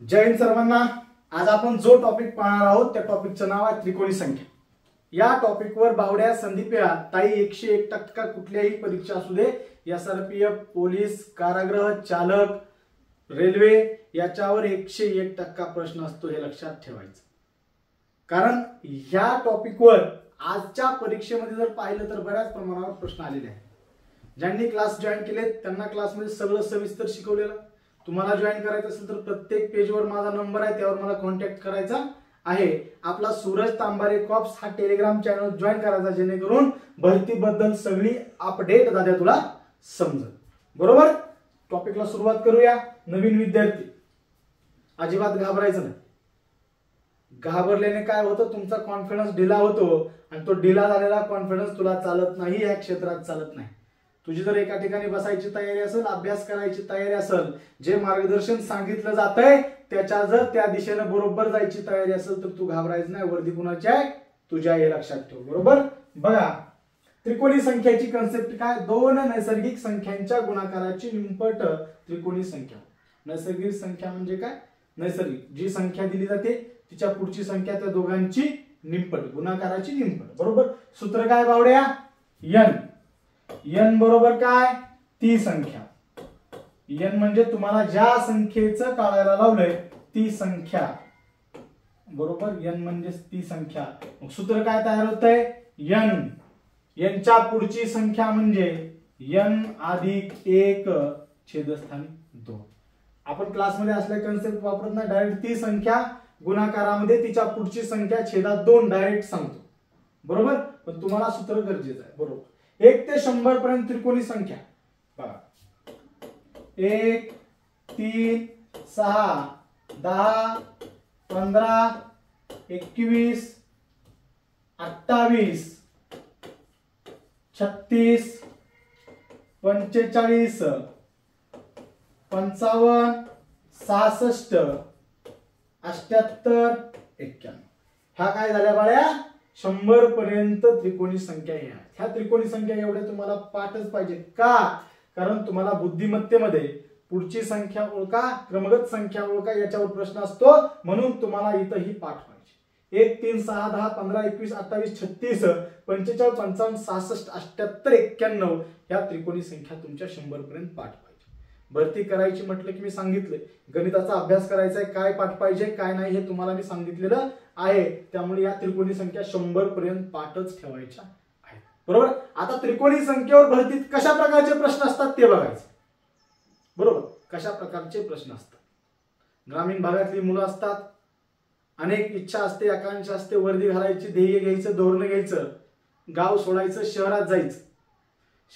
जय हिंद सर्वांना। आज आपण जो टॉपिक पाहणार आहोत त्या टॉपिकचं नाव आहे त्रिकोणी संख्या। या टॉपिकवर बावड्या संदीप्या ताई 101% कुठल्याही परीक्षा असू दे, SRPF, पोलीस, कारागृह चालक, रेल्वे याच्यावर 101% प्रश्न असतो, हे लक्षात ठेवायचं। कारण ह्या टॉपिकवर आजच्या परीक्षेमध्ये जर पाहिलं तर बऱ्याच प्रमाणावर प्रश्न आलेले आहेत। ज्यांनी क्लास जॉईन केले त्यांना क्लासमध्ये सगळं सविस्तर शिकवलेलं। तुम्हाला जॉईन करायचं असेल तर प्रत्येक पेजवर माझा नंबर आहे, त्यावर मला कॉन्टॅक्ट करायचा आहे। आपला सूरज तांबारे कॉप्स हा टेलिग्राम चॅनल जॉईन करायचा, जेणेकरून भरतीबद्दल सगळी अपडेट दादा तुला समजेल। बरोबर, टॉपिकला सुरुवात करूया। नवीन विद्यार्थी अजिबात घाबरायचं नाही। घाबरल्याने काय होतं, तुमचा कॉन्फिडन्स ढिला होतो आणि तो ढिला झालेला कॉन्फिडन्स तुला चालत नाही, या क्षेत्रात चालत नाही। तुझी जर एका ठिकाणी बसायची तयारी असेल, अभ्यास करायची तयारी असेल, जे मार्गदर्शन सांगितलं जातंय त्याच्या जर त्या दिशेने बरोबर जायची तयारी असेल तर तू घाबरायचं नाही। वर्दी कुणाची आहे? तुझ्या, हे लक्षात ठेव। बरोबर, बघा त्रिकोणी संख्याची कन्सेप्ट काय, दोन नैसर्गिक संख्यांच्या गुणाकाराची निमपट त्रिकोणी संख्या। नैसर्गिक संख्या म्हणजे काय? नैसर्गिक जी संख्या दिली जाते तिच्या पुढची संख्या त्या दोघांची निमपट, गुणाकाराची निमपट। बरोबर, सूत्र काय बावड्या? n बरोबर काय? ती संख्या। n म्हणजे तुम्हाला ज्या संख्येचं काढायला लावलंय ती संख्या। बरोबर, n म्हणजे ती संख्या। मग सूत्र काय तयार होतंय? n च्या पुढची संख्या म्हणजे n अधिक 1 छेदस्थानी 2। आपण क्लासमध्ये असल्या कन्सेप्ट वापरत नाही, डायरेक्ट ती संख्या गुणाकारामध्ये तिच्या पुढची संख्या छेदात 2 डायरेक्ट सांगतो। बरोबर, पण तुम्हाला सूत्र गरजेचं आहे। बरोबर, 1 ते 100 पर्यंत त्रिकोणी संख्या बघा, 1 3 6 10 15 21 28 36 45 55 66 78 91। ह्या काय झाल्या बाळ्या? 100 पर्यंत त्रिकोणी संख्या ह्या त्रिकोणी संख्या एवढ्या तुम्हाला पाठच पाहिजे का? कारण तुम्हाला बुद्धिमत्तेमध्ये पुढची संख्या ओळखा, क्रमगत संख्या ओळखा याच्यावर प्रश्न असतो, म्हणून तुम्हाला इथं ही पाठ पाहिजे। 1 3 6 10 15 21 28 36 45 55 66 78 91 ह्या त्रिकोणी संख्या तुमच्या 100 पर्यंत पाठ पाहिजे। भरती करायची म्हटलं की मी सांगितलंय, गणिताचा अभ्यास करायचा आहे, काय पाठ पाहिजे काय नाही हे तुम्हाला मी सांगितलेलं आहे। त्यामुळे या त्रिकोणी संख्या 100 पर्यंत पाठच ठेवायच्या आहेत। बरोबर, आता त्रिकोणी संख्येवर भरतीत कशा प्रकारचे प्रश्न असतात ते बघायचं। बरोबर, कशा प्रकारचे प्रश्न असतात? ग्रामीण भागातली मुलं असतात, अनेक इच्छा असते, आकांक्षा असते, वर्दी घालायची, ध्येय घ्यायचं, धोरण घ्यायचं, गाव सोडायचं, शहरात जायचं।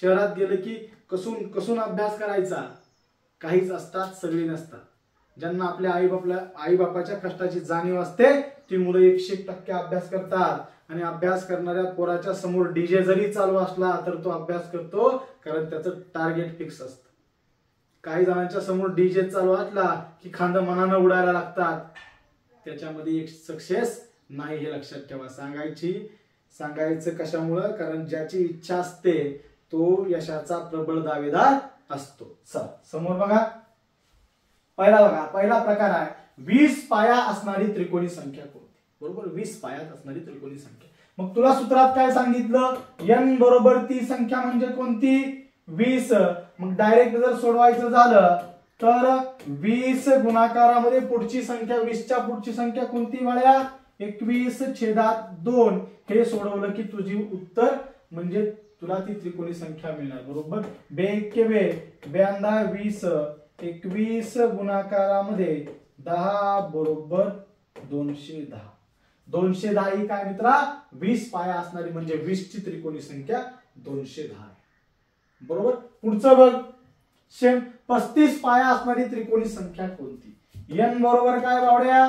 शहरात गेलं की कसून कसून अभ्यास करायचा, काहीच असतात, सगळे नसतात। ज्यांना आपल्या आई बापाच्या कष्टाची जाणीव असते ती मुलं 101% अभ्यास करतात, आणि अभ्यास करणाऱ्या पोराच्या समोर डीजे जरी चालू असला तर तो अभ्यास करतो, कारण त्याचं टार्गेट फिक्स असतं। काही जणांच्या समोर डीजे चालू असला की खांद मनानं उडायला लागतात, त्याच्यामध्ये एक सक्सेस नाही, हे लक्षात ठेवा। सांगायचं कशामुळं? कारण ज्याची इच्छा असते तो यशाचा प्रबळ दावेदार असतो। चला समोर बघा, पहिला प्रकार आहे 20 पाया असणारी त्रिकोणी संख्या कोणती? बरोबर, 20 पायात असणारी त्रिकोणी संख्या। मग तुला सूत्रात काय सांगितलं? n बरोबर ती संख्या म्हणजे कोणती? 20। मग डायरेक्ट जर सोडवायचं झालं तर 20 गुणाकारामध्ये पुढची संख्या, 20 च्या पुढची संख्या कोणती बाळ्या? 21 छेदात 2। हे सोडवलं की तुझी उत्तर म्हणजे तुला ती त्रिकोणी संख्या मिळणार। बरोबर, 20 21 गुणाकारामध्ये 10 बरोबर 210। 210 ही काय मित्रा? 20 पाया असणारी म्हणजे 20 ची त्रिकोणी संख्या 210 आहे। बरोबर, पुढचं बघ, 35 पाया असणारी त्रिकोणी संख्या कोणती? n बरोबर काय बावड्या?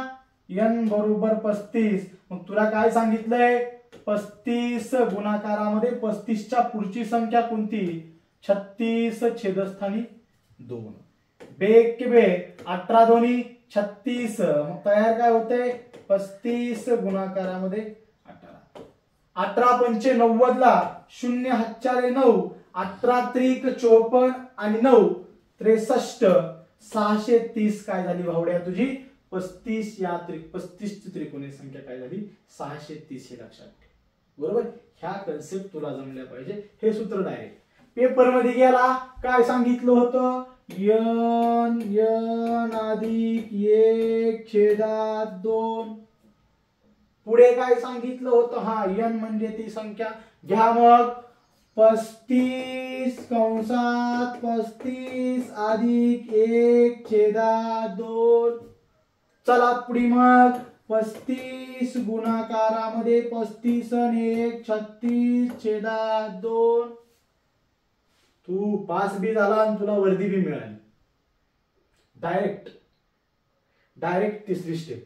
n बरोबर 35। मग तुला काय सांगितलंय? 35 गुणाकारामध्ये 35 च्या पुढची संख्या कोणती? 36 छेदस्थानी 2। 18 दोन्ही 36। मग तयार काय होते? 35 गुणाकारामध्ये 18। 18 पंचे 90 ला 0 हातचारे 9, 18 त्रिक 54 आणि 9 63 630 काय झाली भावड्या तुझी 35 या 35 ची त्रिकोणी संख्या काय झाली 630 हे लक्षात ठेव. बरोबर, ह्या कन्सेप्ट तुला जमल्या पाहिजे. हे सूत्र डायरेक्ट पेपर मध्ये गेला काय सांगितलं होतं, n अधिक 1/2. पुढे काय सांगितलं होतं, हा n म्हणजे ती संख्या घ्या. मग 35 कंसात 35 अधिक 1/2. चला पुढे मग 35 गुणाकारामध्ये 35 आणि 1 36/2. तू पास बी झाला आणि तुला वर्दी बी मिळाली. डायरेक्ट तिसरी स्टेप.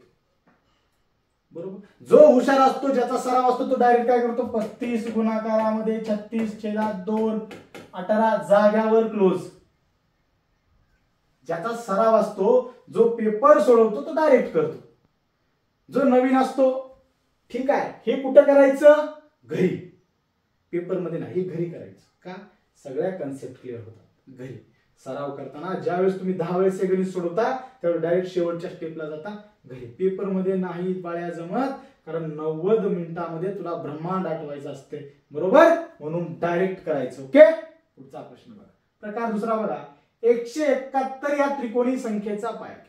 बरोबर, जो हुशार असतो ज्याचा सराव असतो तो डायरेक्ट काय करतो, 35 गुणाकारामध्ये 36/2 18 जाग्यावर क्लोज. ज्याचा सराव असतो, जो पेपर सोडवतो तो डायरेक्ट करतो. जो नवीन असतो, ठीक आहे, हे कुठं करायचं, घरी. पेपर मध्ये नाही, घरी करायचं. का, सगळ्या कन्सेप्ट क्लिअर होतात घरी. सराव करताना ज्यावेळेस तुम्ही 10 वेळेस हे गणित सोडवता त्यावेळेस डायरेक्ट शेवटच्या स्टेपला जाता घरी. पेपर मध्ये नाही बाळ्या जमत, कारण 90 मिनिटांमध्ये तुला ब्रह्मांड आठवायचं असते. बरोबर, म्हणून डायरेक्ट करायचं. ओके, पुढचा प्रश्न बघा. प्रकार दुसरा बघा, 171 या त्रिकोणी संख्येचा पाया किती.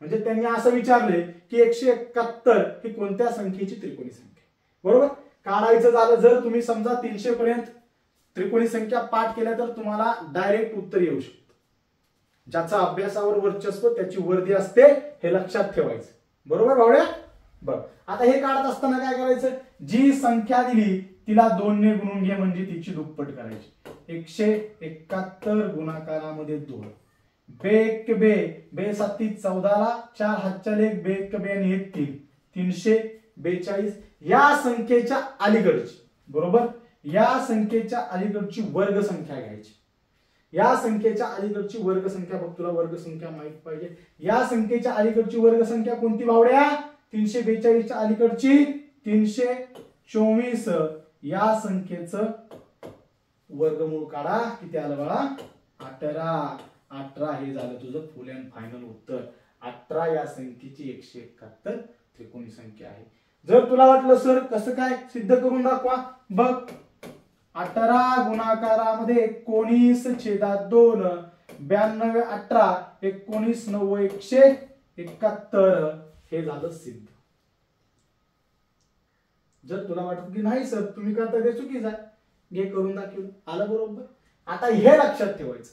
म्हणजे त्यांनी असं विचारले की 171 ही कोणत्या संख्येची त्रिकोणी संख्या. बरोबर, काढायचं झालं जर तुम्ही समजा 300 पर्यंत त्रिकोणी संख्या पाठ केल्या तर तुम्हाला डायरेक्ट उत्तर येऊ शकतं. ज्याचा अभ्यासावर वर्चस्व त्याची वर्दी असते, हे लक्षात ठेवायचं. बरोबर भावड्या, बघ आता हे काढत असताना काय करायचं, जी संख्या दिली तिला 2 ने गुणून घे म्हणजे तिची दुप्पट करायची. 171 गुणाकारामध्ये 2. बे बे बे 7 14 4 हातच्या लेख बे बे आणि 1 3 342. या संख्येच्या अलीकडची, बरोबर, या संख्येच्या अलीकडची वर्ग संख्या घ्यायची. या संख्येच्या अलीकडची वर्ग संख्या, बघ तुला वर्ग संख्या माहित पाहिजे. या संख्येच्या अलीकडची वर्ग संख्या कोणती भावड्या, 342 च्या अलीकडची 324. या संख्येचं वर्गमूळ काढा, किती आलं बाळा, 18. 18 हे झालं तुझं फुल अँड फायनल उत्तर. 18 या संख्येची 171 त्रिकोणी संख्या आहे. जर तुला वाटलं सर कसं काय सिद्ध करून दाखवा, बघ 18 गुणाकारामध्ये 19/2 92 18 19 9 171 हे झालं सिद्ध. जर तुला वाटत की नाही सर तुम्ही करता ते चुकीचं आहे, हे करून दाखवलं, आलं बरोबर. आता हे लक्षात ठेवायचं,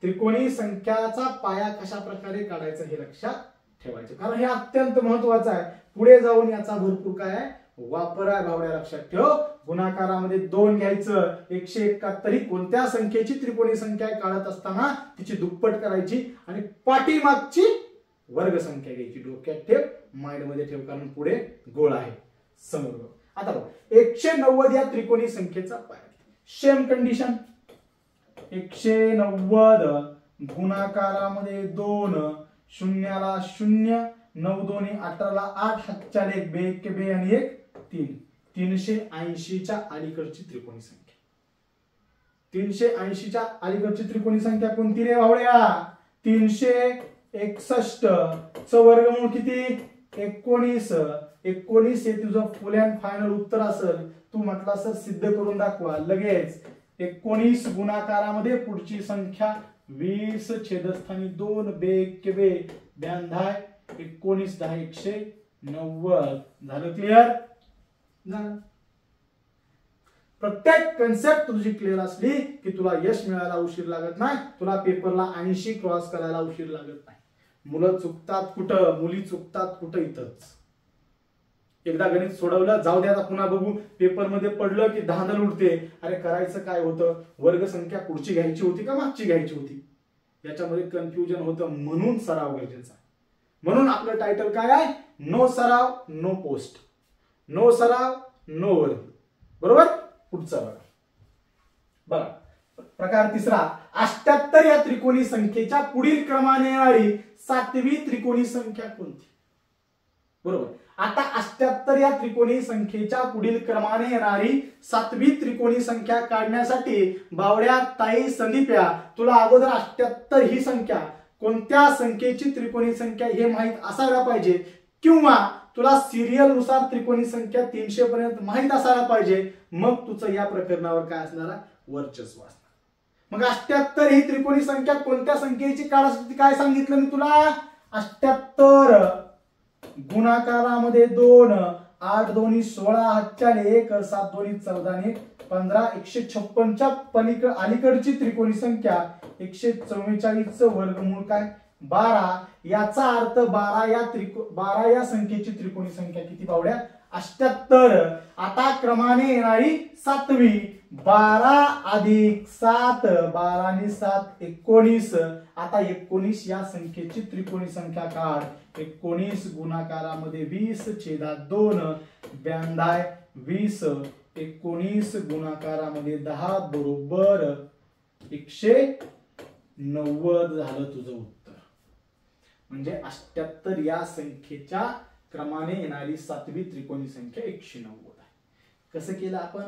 त्रिकोणी संख्याचा पाया कशा प्रकारे काढायचा हे लक्षात ठेवायचं, कारण हे अत्यंत महत्वाचं आहे. पुढे जाऊन याचा भरपूर काय आहे वापर आहे भावड्या, लक्षात ठेव. गुणाकारामध्ये 2 घ्यायचं, 171 ही कोणत्या संख्येची त्रिकोणी संख्या काढत असताना तिची दुप्पट करायची आणि पाठीमागची वर्ग संख्या घ्यायची. डोक्यात ठेव, माइंड मध्ये ठेव, कारण पुढे गोळ आहे समोर. आता बघ 190 या त्रिकोणी संख्येचा पाया. सेम कंडिशन, 190 गुणाकारामध्ये 2 शून्याला 0 9 2 18 8 हातच्या लेख बे बे आणि 1 3 380 च्या अलीकडची त्रिकोणी संख्या. 380 च्या अलीकडची त्रिकोणी संख्या कोणती रे भावड्या, 361 च वर्गमूळ किती 19. 19 हे तुझं फुल अँड फायनल उत्तर असेल. तू म्हटला सर सिद्ध करून दाखवा, लगेच 19 गुणाकारामध्ये पुढची संख्या 20 छेदस्थानी 2 बे बे 92 19 10 190. झालं क्लिअर. प्रत्येक कन्सेप्ट तुझी क्लिअर असली की तुला यश मिळायला उशीर लागत नाही, तुला पेपरला 80 क्रॉस करायला उशीर लागत नाही. मुलं चुकतात कुठं, मुली चुकतात कुठं, इथंच. एकदा गणित सोडवलं जाऊ द्या, पुन्हा बघू, पेपर मध्ये पडलं की धांदल उडते. अरे करायचं काय होतं, वर्ग संख्या पुढची घ्यायची होती का मागची घ्यायची होती, याच्यामध्ये कन्फ्युजन होतं. म्हणून सराव गरजेचा. म्हणून आपलं टायटल काय आहे, नो सराव नो पोस्ट, नो सराव नो वर्ग. बरोबर. पुढचा बघा प्रकार तिसरा, 78 या त्रिकोणी संख्येच्या पुढील क्रमाने येणारी 7वी त्रिकोणी संख्या कोणती. बरोबर. आता 78 या त्रिकोणी संख्येच्या पुढील क्रमाने येणारी 7वी त्रिकोणी संख्या काढण्यासाठी बावड्या ताई संदीप्या तुला अगोदर 78 ही संख्या कोणत्या संख्येची त्रिकोणी संख्या हे माहित असायला पाहिजे, किंवा तुला सिरियल नुसार त्रिकोणी संख्या 300 पर्यंत माहित असायला पाहिजे, मग तुझं या प्रकरणावर काय असणार, वर्चस्व असणार. मग 78 ही त्रिकोणी संख्या कोणत्या संख्येची काढायची काय सांगितलं मी तुला, 78 गुणाकारामध्ये 2, 8 दोन्ही 16, 8 1, 7 दोन्ही 14 15, 156 च्या अलीकडची त्रिकोणी संख्या 144 वर्गमूळ काय 12. याचा अर्थ 12 या संख्येची त्रिकोणी संख्या किती पावड्या, 78. आता क्रमाने येणारी 7वी, 12 अधिक 7, 12 आणि 7 19. आता 19 या संख्येची त्रिकोणी संख्या काढ. 19 गुणाकारामध्ये 20 छेदात 2, 92 20, 19 गुणाकारामध्ये 10 बरोबर 190 झालं तुझं उत्तर. म्हणजे 78 या संख्येच्या क्रमाने येणारी 7वी त्रिकोणी संख्या 190 आहे. कसं केलं आपण,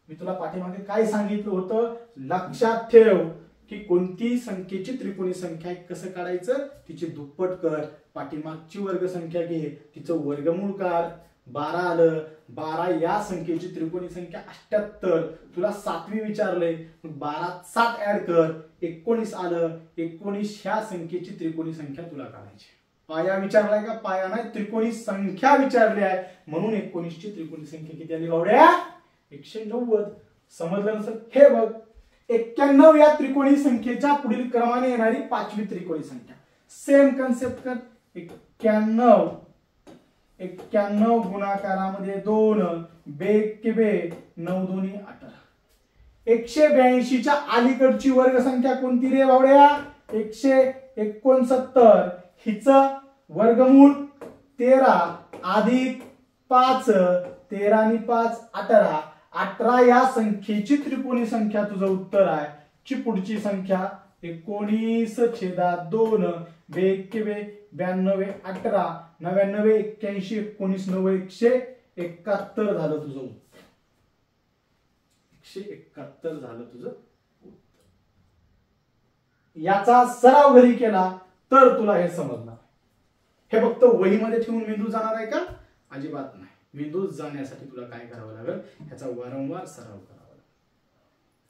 मी तुला पाठीमागे काय सांगितलं होतं, लक्षात ठेव की कोणती संख्येची त्रिकोणी संख्या कसं काढायचं, तिची दुप्पट कर, पाठीमागची वर्ग संख्या घे, तिचं वर्गमूळ काढ. 12 आलं, 12 या संख्येची त्रिकोणी संख्या 78, तुला 7वी विचारलंय, 12 7 ऍड कर, 19 आलं, 19 ह्या संख्येची त्रिकोणी संख्या तुला काढायची. पाया विचारलाय का, पाया नाही, त्रिकोणी संख्या विचारली आहे, म्हणून 19 ची त्रिकोणी संख्या किती आली भावड्या, 190. समजलं नसेल हे बघ, 91 या त्रिकोणी संख्येच्या पुढील क्रमाने येणारी 5वी त्रिकोणी संख्या. सेम कन्सेप्ट कर. 91 गुणाकारामध्ये 2, बेक 9 दोन्ही 18. 182 च्या अलीकडची वर्ग संख्या कोणती रे भावड्या, 169. हिचं वर्गमूळ 13 अधिक 5, 13 आणि 5 18. 18 या संख्येची त्रिकोणी संख्या तुझं उत्तर आहे. ची पुढची संख्या 19 छेदात 2, बेक 92 18, 99 81 19 9 171 झालं तुझं उत्तर. 171 झालं तुझं उत्तर. याचा सराव घरी केला तर तुला हे समजणार. हे फक्त वहीमध्ये ठेवून मेंदू जाणार आहे का, अजिबात नाही. मेंदू जाण्यासाठी तुला काय करावं लागेल, ह्याचा वारंवार सराव करावा लागेल.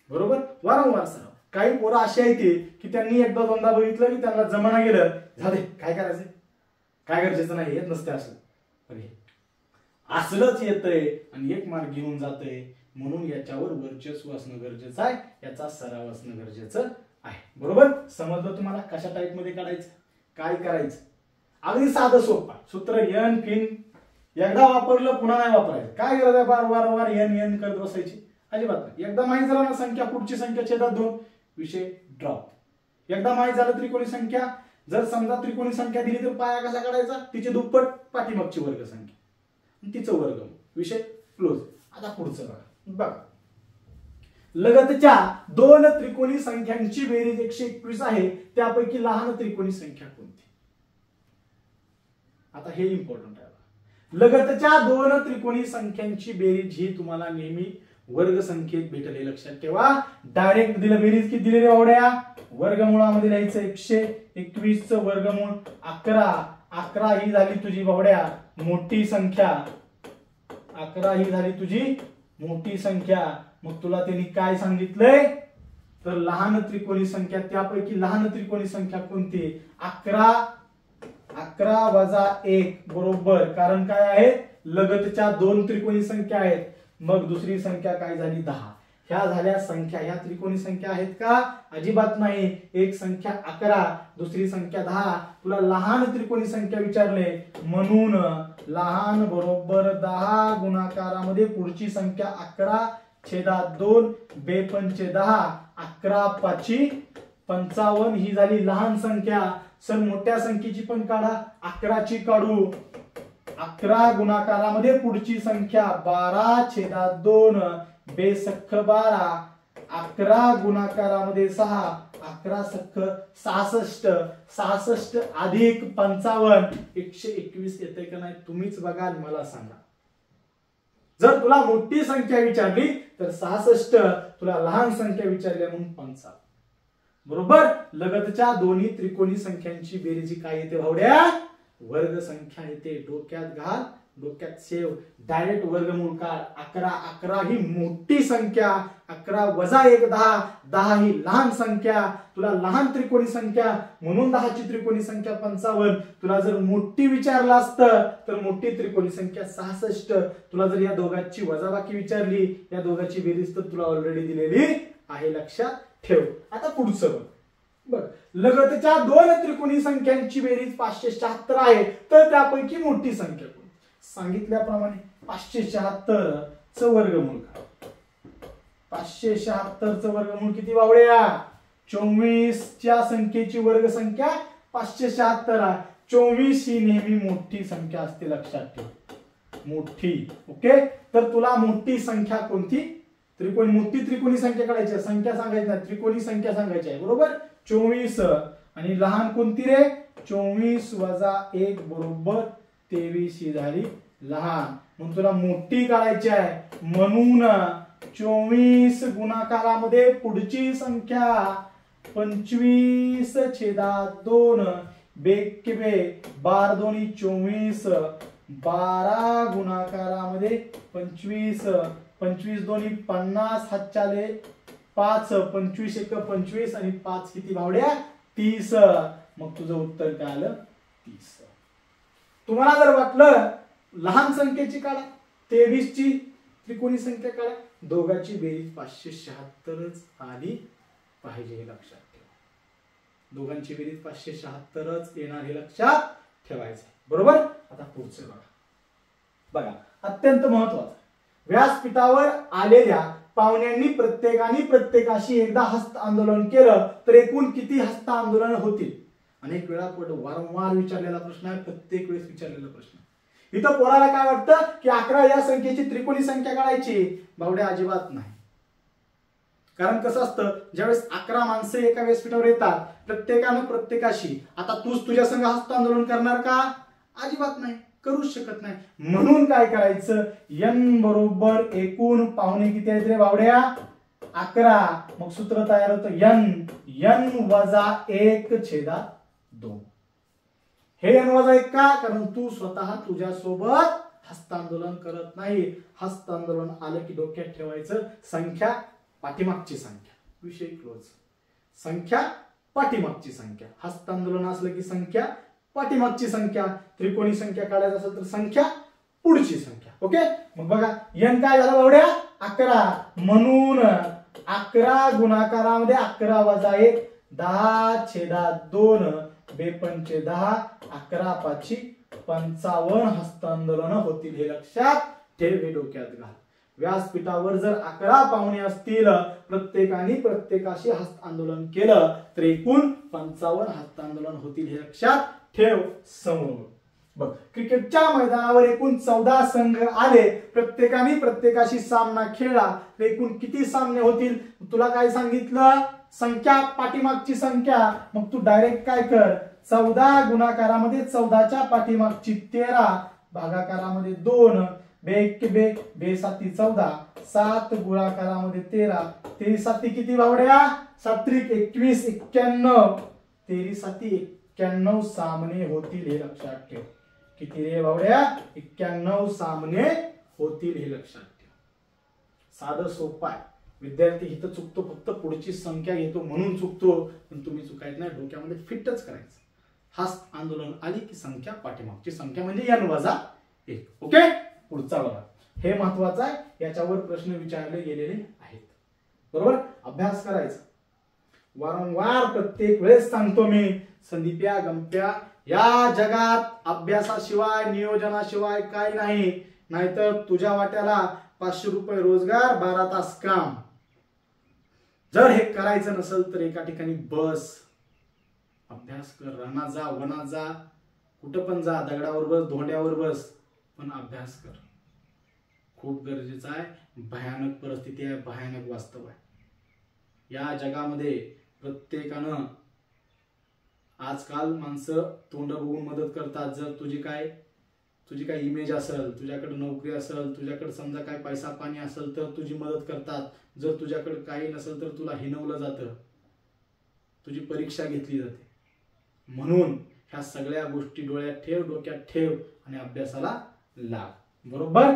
बरोबर, वारंवार सराव. काही पोरं अशी आहेत की त्यांनी एकदा दोनदा बघितलं की त्यांना जमाना गेलं, झाले काय करायचं, काय गरजेचं नाही, येत नसते असं, असलंच येतंय आणि एक मार्ग घेऊन जातंय. म्हणून याच्यावर वर्चस्व असणं गरजेचं आहे, याचा सराव असणं गरजेचं आहे. बरोबर, समजलं तुम्हाला कशा टाईप मध्ये काढायचं, काय करायचं. अगदी साधं सोपं सूत्र, एन पिन एकदा वापरलं पुन्हा नाही वापरायचं. काय गरज आहे वारंवार एन करत बसायची, अजिबात नाही. एकदा माहित झालं ना संख्या, पुढची संख्या छेदात 2, विषय ड्रॉप. एकदा माहित झालं त्रिकोणी संख्या, जर समजा त्रिकोणी संख्या दिली तर पाया कसा काढायचा, तिची दुप्पट पाठीमागची वर्ग संख्या, तिचं वर्ग, विषय क्लोज. आता पुढचं बघा. लगतच्या 2 त्रिकोणी संख्यांची बेरीज 121 आहे, त्यापैकी लहान त्रिकोणी संख्या कोणती. आता हे इम्पॉर्टंट आहे. लगतच्या 2 त्रिकोणी संख्यांची बेरीज ही तुम्हाला नेहमी वर्ग संख्येत भेटले, लक्षात ठेवा. डायरेक्ट दिलं बेरीज किती दिली रे भावड्या, वर्गमुळामध्ये लिहायचं 121 चं वर्गमूळ 11. 11 ही झाली तुझी भावड्या मोठी संख्या, 11 ही झाली तुझी मोठी संख्या. मग तुला त्यांनी काय सांगितलंय, तर लहान त्रिकोणी संख्या, त्यापैकी लहान त्रिकोणी संख्या कोणती, 11 वजा 1 बरोबर, कारण काय आहे, लगतच्या 2 त्रिकोणी संख्या आहेत. मग दुसरी संख्या काय झाली 10. ह्या झाल्या संख्या, ह्या त्रिकोणी संख्या आहेत का, अजिबात नाही. एक संख्या 11, दुसरी संख्या 10. तुला लहान त्रिकोणी संख्या विचारले, म्हणून लहान बरोबर 10 गुणाकारामध्ये पुढची संख्या 11 छेदात 2, बेपंचे 10, 11 5 55 ही झाली लहान संख्या. सर मोठ्या संख्येची पण काढा, 11 ची काढू. 11 गुणाकारामध्ये पुढची संख्या 12 छेदात 2, बेसख्ख 12, 11 गुणाकारामध्ये 6, 11 सख्ख 66, 66 अधिक 55 121 येते का नाही तुम्हीच बघा, मला सांगा. जर तुला मोठी संख्या विचारली तर 66, तुला लहान संख्या विचारली म्हणून 55. बरोबर. लगतच्या दोन्ही त्रिकोणी संख्यांची बेरीज काय येते भावड्या? वर्ग संख्या येते. डोक्यात घाल, डोक्यात सेव. डायरेक्ट वर्गमूळ काढ. 11 11 ही मोठी संख्या, 11 वजा 1 10, 10 ही लहान संख्या. तुला लहान त्रिकोणी संख्या म्हणून 10 ची त्रिकोणी संख्या 55. तुला जर मोठी विचारलं असतं तर मोठी त्रिकोणी संख्या 66. तुला जर या दोघांची वजाबाकी विचारली, या दोघांची बेरीज तर तुला ऑलरेडी दिलेली आहे, लक्षात ठेव. आता पुढचं बघ. लगतच्या दोन त्रिकोणी संख्यांची बेरीज 576 आहे, तर त्यापैकी मोठी संख्या कोणती? सांगितल्याप्रमाणे 576 चं वर्गमूळ काय? 576 चं वर्गमूळ किती बावड्या? 24 च्या संख्येची वर्गसंख्या 576 आहे. 24 ही नेहमी मोठी संख्या असते, लक्षात ठेव. मोठी. ओके. तर तुला मोठी संख्या कोणती? त्रिकोणी. मोठी त्रिकोणी संख्या काढायची, संख्या सांगायची नाही, त्रिकोणी संख्या सांगायची आहे, बरोबर. 24. आणि लहान कोणती रे? 24 वजा 1 बरोबर 23 ही झाली लहान. मग तुला मोठी काढायची आहे, म्हणून 24 गुणाकारामध्ये पुढची संख्या 25/2 बेक बे 12 दोन्ही 24. 12 गुणाकारामध्ये 25, 25 दोन्ही 50, हातच्याले 5, 25 1 25 आणि 5 किती भावड्या? 30. मग तुझं उत्तर काय आलं? 30. तुम्हाला जर वाटलं लहान संख्येची काढा, 23 ची त्रिकोणी संख्या काढा, दोघांची बेरीज 576च आली पाहिजे, हे लक्षात ठेवा. दोघांची बेरीज 576च येणार, हे लक्षात ठेवायचं, बरोबर. आता पुढचं बघा, अत्यंत महत्वाचं. व्यासपीठावर आलेल्या पाहुण्यांनी प्रत्येकाशी एकदा हस्त आंदोलन केलं तर एकूण किती हस्त आंदोलन होतील? अनेक वेळा वारंवार विचारलेला प्रश्न आहे, प्रत्येक वेळेस विचारलेला प्रश्न. इथं पोराला काय वाटतं की 11 या संख्येची त्रिकोणी संख्या काढायची, बावड्या अजिबात नाही. कारण कसं असतं, ज्यावेळेस 11 माणसं एका व्यासपीठावर येतात, प्रत्येकानं प्रत्येकाशी, आता तूच तुझ्या संघ हस्त आंदोलन करणार का? अजिबात नाही, करूच शकत नाही. म्हणून काय करायचं? n बरोबर एकूण पाहुणे किती आहेत रे बावड्या? 11. मग सूत्र तयार होतं n वजा 1/2. हे n वजा 1 का? कारण तू स्वतः तुझ्या सोबत हस्तांदोलन करत नाही. हस्तांदोलन आलं की डोक्यात ठेवायचं संख्या पाठीमागची संख्या, विषय क्लोज. संख्या पाठीमागची संख्या. हस्तांदोलन असलं की संख्या पाठीमागची संख्या. त्रिकोणी संख्या काढायचं असेल तर संख्या पुढची संख्या. ओके. मग बघा n काय झालं बावड्या? 11. म्हणून 11 गुणाकारामध्ये 11 वजा 1 10/2 बेपंचे 10, 11 पाची 55 हस्तांदोलन होतील, हे लक्षात ठेव, हे डोक्यात घाल. व्यासपीठावर जर 11 पाहुणे असतील, प्रत्येकाशी हस्त आंदोलन केलं तर एकूण 55 हस्तांदोलन होतील, हे लक्षात ठेव. समोर बघ, क्रिकेटच्या मैदानावर एकूण 14 संघ आले, प्रत्येकाशी सामना खेळला तर एकूण किती सामने होतील? तुला काय सांगितलं? संख्या पाठीमागची संख्या. मग तू डायरेक्ट काय कर, 14 गुणाकारामध्ये 14च्या पाठीमागची 13 भागाकारामध्ये 2 बेक बे बे 7 14, 7 गुणाकारामध्ये 13, 13 7 किती बावड्या? 7 21 91, 13 7 91 सामने होतील, हे लक्षात ठेव. किती रे बावड्या? 91 सामने होतील, हे लक्षात ठेव. साधं सोपं आहे. विद्यार्थी इथं चुकतो, फक्त पुढची संख्या घेतो म्हणून चुकतो, पण तुम्ही चुकायचं नाही, डोक्यामध्ये फिटच करायचं. हस्त आंदोलन आली की संख्या पाठीमागची संख्या म्हणजे n वजा 1. ओके. पुढचा बघा, हे महत्वाचं आहे, याच्यावर प्रश्न विचारले गेलेले आहेत, बरोबर. अभ्यास करायचा. वारंवार प्रत्येक वेळेस सांगतो मी, संदीप्या गंप्या, या जगात अभ्यासाशिवाय नियोजनाशिवाय काय नाही. नाहीतर तुझ्या वाट्याला 500 रुपये रोजगार, 12 तास काम. जर हे करायचं नसेल तर एका ठिकाणी बस, अभ्यास कर. रानात जा, वनात जा, कुठं पण जा, दगडावर बस, धोंड्यावर बस, पण अभ्यास कर. खूप गरजेचं आहे. भयानक परिस्थिती आहे, भयानक वास्तव आहे. या जगामध्ये प्रत्येकानं आजकाल माणसं तोंड बघून मदत करतात. जर तुझी काय इमेज असेल, तुझ्याकडे नोकरी असेल, तुझ्याकडे समजा काय पैसा पाणी असेल तर तुझी मदत करतात. जर तुझ्याकडे काही नसेल तर तुला हिणवलं जातं. तुझी परीक्षा घेतली जाते. म्हणून ह्या सगळ्या गोष्टी डोळ्यात ठेव, डोक्यात ठेव आणि अभ्यासाला लाग. बरोबर.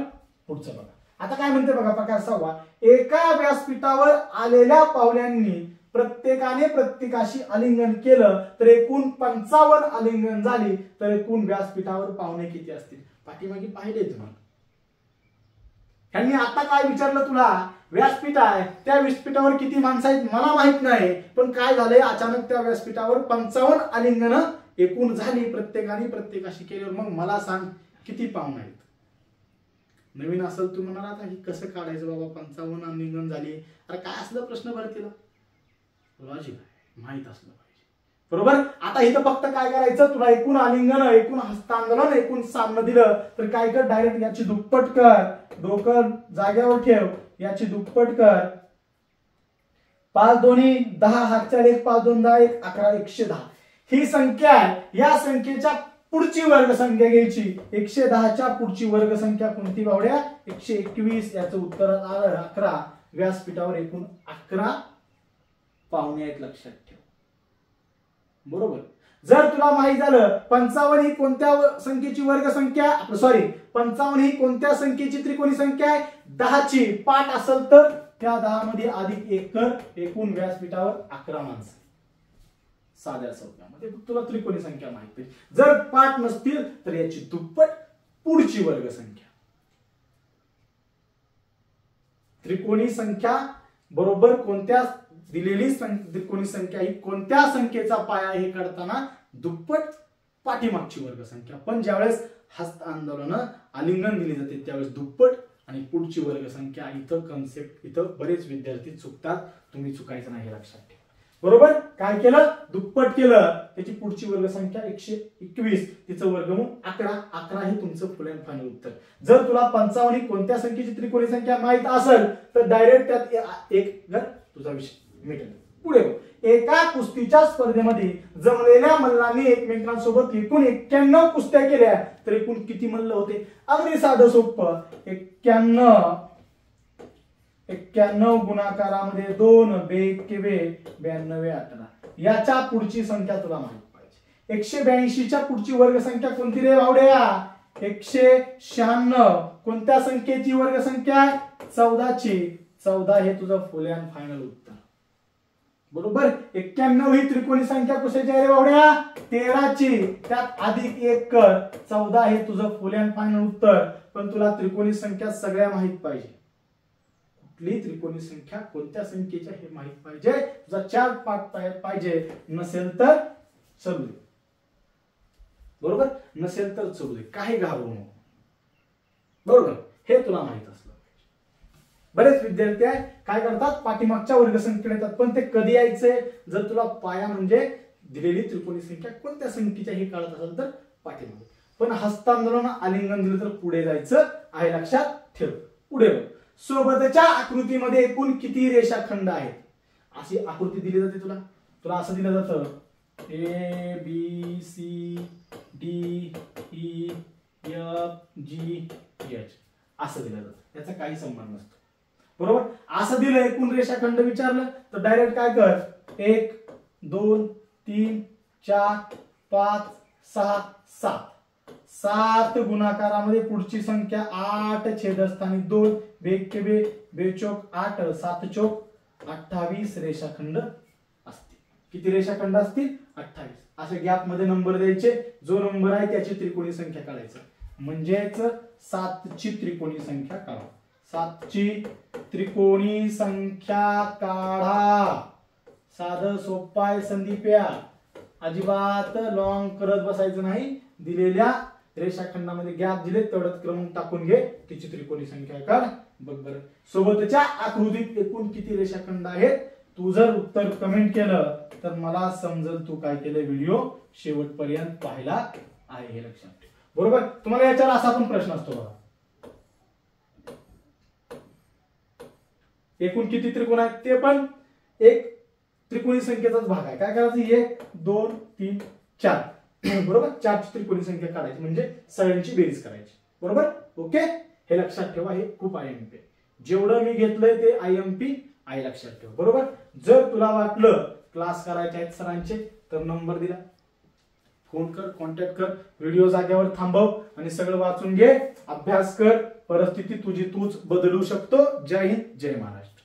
पुढचं बघा. आता काय म्हणते बघा प्रकार 6. एका व्यासपीठावर आलेल्या पाहुण्यांनी प्रत्येकाने प्रत्येकाशी आलिंगन केलं तर एकूण 55 आलिंगन झाली तर एकूण व्यासपीठावर पाहुणे किती असतील? पाठीमागे पाहिले तुम्हाला. त्यांनी आता काय विचारलं तुला? व्यासपीठ आहे, त्या व्यासपीठावर किती माणसं आहेत मला माहित नाही, पण काय झालंय अचानक त्या व्यासपीठावर 55 आलिंगन एकूण झाली प्रत्येकाने प्रत्येकाशी केल्यावर. मग मला सांग किती पाहुणे आहेत? नवीन असेल तू म्हणाला आता की कसं काढायचं बाबा 55 आलिंगन झाली. अरे काय असलं प्रश्न बरं तिला? लॉजिक आहे, माहित असलं पाहिजे. बरोबर. आता इथं फक्त काय करायचं, तुला एकूण आलिंगन, एकूण हस्तांदोलन, एकूण सामनं दिलं तर काय कर, डायरेक्ट याची दुप्पट कर. डोकं जाग्यावर ठेव, याची दुप्पट कर. 5 दोन्ही 10, हातच्या 1 5 2 10 1 11 110 ही संख्या आहे. या संख्येच्या पुढची वर्गसंख्या घ्यायची. 110च्या पुढची वर्गसंख्या कोणती बावड्या? 121. याचं उत्तर आलं 11. व्यासपीठावर एकूण 11 पाहुणे आहेत, लक्षात ठेव. बरोबर. जर तुला माहित झालं 55 ही कोणत्या संख्येची वर्गसंख्या, 55 ही कोणत्या संख्येची त्रिकोणी संख्या आहे? 10 ची. पाठ असेल तर त्या 10 मध्ये अधिक 1 कर, एकूण व्यासपीठावर 11 माणसं. साध्या सोप्यामध्ये तुला त्रिकोणी संख्या माहिती. जर पाठ नसतील तर याची दुप्पट पुढची वर्गसंख्या. त्रिकोणी संख्या बरोबर कोणत्या दिलेली त्रिकोणी संख्या ही कोणत्या संख्येचा पाया हे काढताना दुप्पट पाठीमागची वर्गसंख्या. पण ज्यावेळेस हस्त आंदोलन आलिंगन दिली जाते त्यावेळेस दुप्पट आणि पुढची वर्गसंख्या. इथं कन्सेप्ट इथं बरेच विद्यार्थी चुकतात, तुम्ही चुकायचं नाही हे लक्षात ठेवा. बरोबर. काय केलं? दुप्पट केलं. त्याची पुढची वर्गसंख्या 121, तिचं वर्गमूळ 11. 11 हे तुमचं फुल अँड फायनल उत्तर. जर तुला 55 ही कोणत्या संख्येची त्रिकोणी संख्या माहित असेल तर डायरेक्ट त्यात एक घर तुझा विषय मिटेल. पुढे एका कुस्तीच्या स्पर्धेमध्ये जमलेल्या मल्लांनी एकमेकांसोबत एकूण 91 कुस्त्या केल्या तर एकूण किती मल्ल होते? अगदी साधं सोपं. 91 गुणाकारामध्ये 2 बेक 92 18. याच्या पुढची संख्या तुला माहित पाहिजे. 182च्या पुढची वर्गसंख्या कोणती रे भावड्या? 196. कोणत्या संख्येची वर्गसंख्या? 14 ची. 14 हे तुझं फुल अँड फायनल उत्तर. बरोबर. 91 ही त्रिकोणी संख्या कशाची आहे रे भावड्या? 13 ची. त्यात अधिक 1 कर. 14 हे तुझं फुल अँड फायनल उत्तर. पण तुला त्रिकोणी संख्या सगळ्या माहित पाहिजे. कुठली त्रिकोणी संख्या कोणत्या संख्येच्या हे माहित पाहिजे. तुझा 4 पाठ पाहिजे. नसेल तर चलू दे. बरोबर. नसेल तर चलू दे, काही घाबरू नको. बरोबर. हे तुला माहित असलं. बरेच विद्यार्थी आहे काय करतात, पाठीमागच्या वर्गसंख्येकडे येतात. पण ते कधी यायचे? जर तुला पाया म्हणजे दिलेली त्रिकोणी संख्या कोणत्या संख्येच्या हे कळत असेल तर पाठीमागे. पण हस्तांदोलन आलिंगन दिलं तर पुढे जायचं आहे, लक्षात ठेव. पुढे बघ. सोबतच्या आकृतीमध्ये एकूण किती रेषाखंड आहेत? अशी आकृती दिली जाते तुला. तुला असं दिलं जातं A B C D E F G H असं दिलं जातं. याचा काही संबंध नसतो. बरोबर. असं दिलं एकूण रेषाखंड विचारलं तर डायरेक्ट काय कर, 1 2 3 4 5 6 7. 7 गुणाकारामध्ये पुढची संख्या 8 छेदस्थानी 2 बेक के बेचोक 8 7 चोक 28 रेषाखंड असतील. किती रेषाखंड असतील? 28. असे गॅप मध्ये नंबर द्यायचे. जो नंबर आहे त्याची त्रिकोणी संख्या काढायचं. म्हणजेच 7 ची त्रिकोणी संख्या काढा. 7 ची त्रिकोणी संख्या काढा. साधं सोपं आहे संदीप्या. अजिबात लॉंग करत बसायचं नाही. दिलेल्या रेषाखंडामध्ये गॅप दिले तेवढंच क्रमांक टाकून घे. तिची त्रिकोणी संख्या काढ. बघ बरं. सोबतच्या आकृतीत एकूण किती रेषाखंड आहेत? तू जर उत्तर कमेंट केलं तर मला समजेल तू काय केलं, व्हिडिओ शेवटपर्यंत पाहिला आहे हे लक्षात ठेव. बरोबर. तुम्हाला याच्यावर असा पण प्रश्न असतो बघा, एकूण किती त्रिकोण आहेत? ते पण एक त्रिकोणी संख्येचाच भाग आहे. काय करायचं? 1 2 3 4. बरोबर. 4 ची त्रिकोणी संख्या काढायची म्हणजे सगळ्यांची बेरीज करायची. बरोबर. ओके. हे लक्षात ठेवा. हे खूप IMP. जेवढं मी घेतलंय ते IMP आहे, लक्षात ठेव. बरोबर. जर तुला वाटलं क्लास करायचे आहेत सरांचे तर नंबर दिला, फोन कर, कॉन्टॅक्ट कर, व्हिडिओ जागेवर थांबव आणि सगळं वाचून घे, अभ्यास कर, परिस्थिती तुझी तूच बदलू शकतो. जय हिंद, जय महाराष्ट्र.